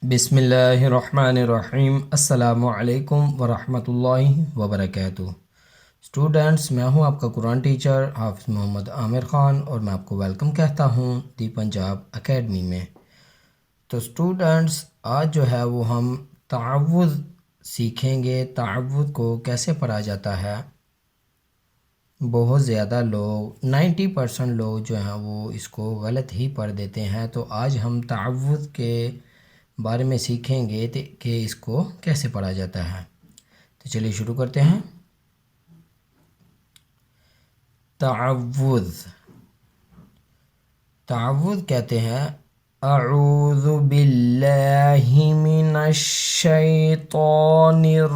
बिस्मिल्लाहिर्रहमानिर्रहीम। अस्सलामु अलैकुम वरहमतुल्लाहि वबरकातुह। स्टूडेंट्स, मैं हूं आपका कुरान टीचर हाफिज़ मोहम्मद आमिर ख़ान और मैं आपको वेलकम कहता हूं दी पंजाब एकेडमी में। तो स्टूडेंट्स, आज जो है वो हम तअव्वुज़ सीखेंगे। तअव्वुज़ को कैसे पढ़ा जाता है। बहुत ज़्यादा लोग 90% लोग जो हैं वो इसको गलत ही पढ़ देते हैं। तो आज हम तअव्वुज़ के बारे में सीखेंगे कि इसको कैसे पढ़ा जाता है। तो चलिए शुरू करते हैं। तअव्वुज़ तअव्वुज़ कहते हैं अऊज़ु बिल्लाहि मिनश शैतानिर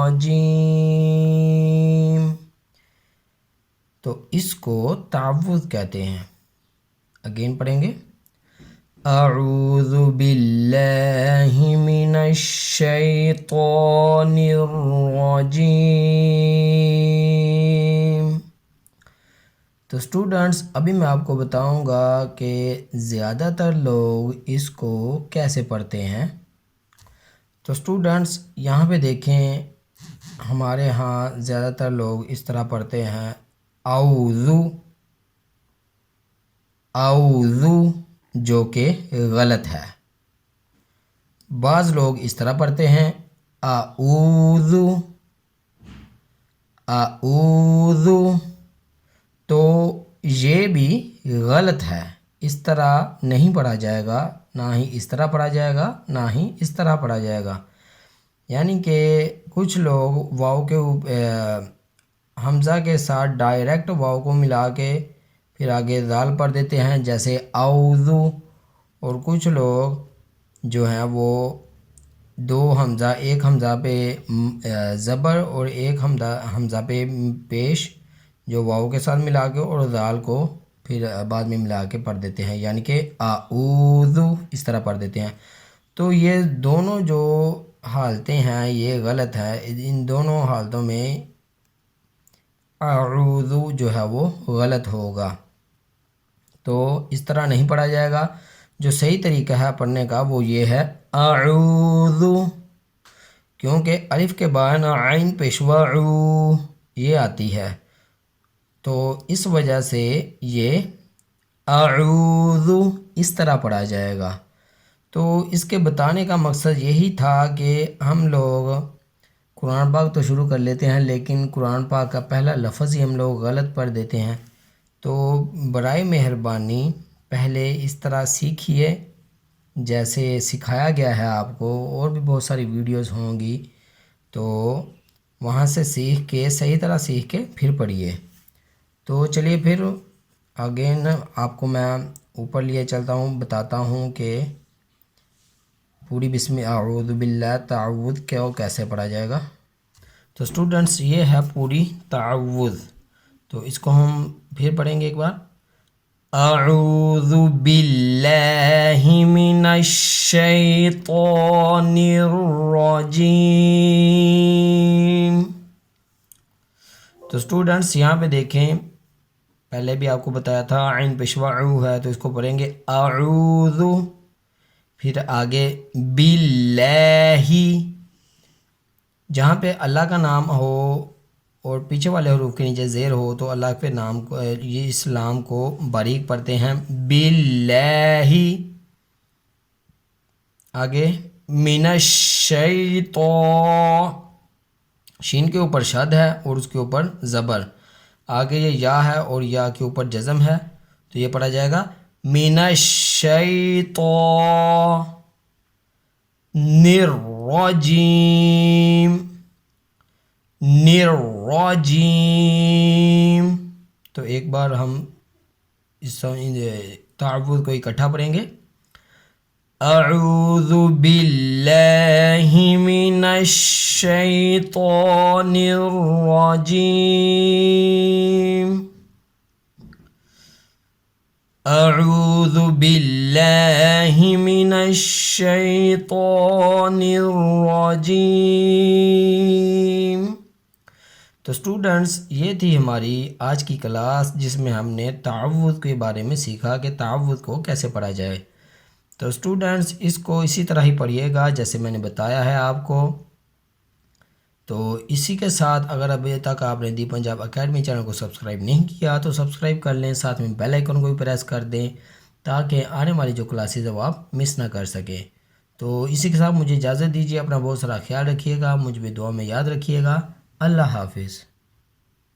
रजीम। तो इसको तअव्वुज़ कहते हैं। अगेन पढ़ेंगे, अऊज़ु बिल्लाहि मिनश शैतानिर रजीम। तो स्टूडेंट्स, अभी मैं आपको बताऊंगा कि ज़्यादातर लोग इसको कैसे पढ़ते हैं। तो स्टूडेंट्स, यहाँ पे देखें, हमारे यहाँ ज़्यादातर लोग इस तरह पढ़ते हैं, आऊज़ु आऊज़ु, जो कि गलत है। बाज़ लोग इस तरह पढ़ते हैं, आऊज़ु आऊज़ु, तो ये भी गलत है। इस तरह नहीं पढ़ा जाएगा, ना ही इस तरह पढ़ा जाएगा, ना ही इस तरह पढ़ा जाएगा। यानी कि कुछ लोग वाव के हमज़ा के साथ डायरेक्ट वाव को मिला के फिर आगे दाल पढ़ देते हैं, जैसे आऊज़ु। और कुछ लोग जो हैं वो दो हमज़ा, एक हमज़ा पे ज़बर और एक हमज़ा पे पेश, जो वाव के साथ मिला के और दाल को फिर बाद में मिला के पढ़ देते हैं, यानी कि आऊज़ु इस तरह पढ़ देते हैं। तो ये दोनों जो हालतें हैं ये गलत है। इन दोनों हालतों में आऊज़ु जो है वो गलत होगा। तो इस तरह नहीं पढ़ा जाएगा। जो सही तरीका है पढ़ने का वो ये है आऊज़ु, क्योंकि अलिफ के बाद आइन पेशवा ये आती है, तो इस वजह से ये आऊज़ु इस तरह पढ़ा जाएगा। तो इसके बताने का मकसद यही था कि हम लोग कुरान पाक तो शुरू कर लेते हैं, लेकिन कुरान पाक का पहला लफ्ज़ ही हम लोग गलत पढ़ देते हैं। तो बराए मेहरबानी पहले इस तरह सीखिए जैसे सिखाया गया है आपको। और भी बहुत सारी वीडियोस होंगी, तो वहाँ से सीख के सही तरह सीख के फिर पढ़िए। तो चलिए फिर अगेन आपको मैं ऊपर लिए चलता हूँ, बताता हूँ कि पूरी आऊज़ु बिल्लाह तअव्वुज़ कैसे पढ़ा जाएगा। तो स्टूडेंट्स, ये है पूरी तअव्वुज़। तो इसको हम फिर पढ़ेंगे एक बार, अऊज़ु बिल्लाहि मिनश शैतानिर रजीम। तो स्टूडेंट्स, यहाँ पे देखें, पहले भी आपको बताया था आइन पेशवा है, तो इसको पढ़ेंगे अऊज़ु, फिर आगे बिल्लाहि। जहाँ पे अल्लाह का नाम हो और पीछे वाले हरूफ के नीचे ज़ेर हो तो अल्लाह के नाम को, ये इस्लाम को बारीक पढ़ते हैं, बिल्लाहि। आगे मिनश शैतान, शीन के ऊपर शद है और उसके ऊपर ज़बर। आगे ये या है और या के ऊपर जज़म है, तो ये पढ़ा जाएगा मिनश शैतानिर रजीम निर्रजीम। तो एक बार हम इस तअव्वुज़ को इकट्ठा पढ़ेंगे, अऊज़ु बिल्लाहि मिनश शैतानिर रजीम, अऊज़ु बिल्लाहि मिनश शैतानिर रजीम। तो स्टूडेंट्स, ये थी हमारी आज की क्लास जिसमें हमने तअव्वुज़ के बारे में सीखा कि तअव्वुज़ को कैसे पढ़ा जाए। تو اسٹوڈنٹس اس کو اسی طرح ہی پڑھیے گا جیسے میں نے بتایا ہے آپ کو۔ تو اسی کے ساتھ اگر ابھی تک آپ نے دی پنجاب اکیڈمی چینل کو سبسکرائب نہیں کیا تو سبسکرائب کر لیں، ساتھ میں بیل آئیکن کو بھی پریس کر دیں تاکہ آنے والی جو کلاسز ہے وہ آپ مس نہ کر سکیں۔ تو اسی کے ساتھ مجھے اجازت دیجیے، اپنا بہت سارا خیال رکھیے گا، مجھ بھی دعا میں یاد رکھیے گا۔ اللہ حافظ۔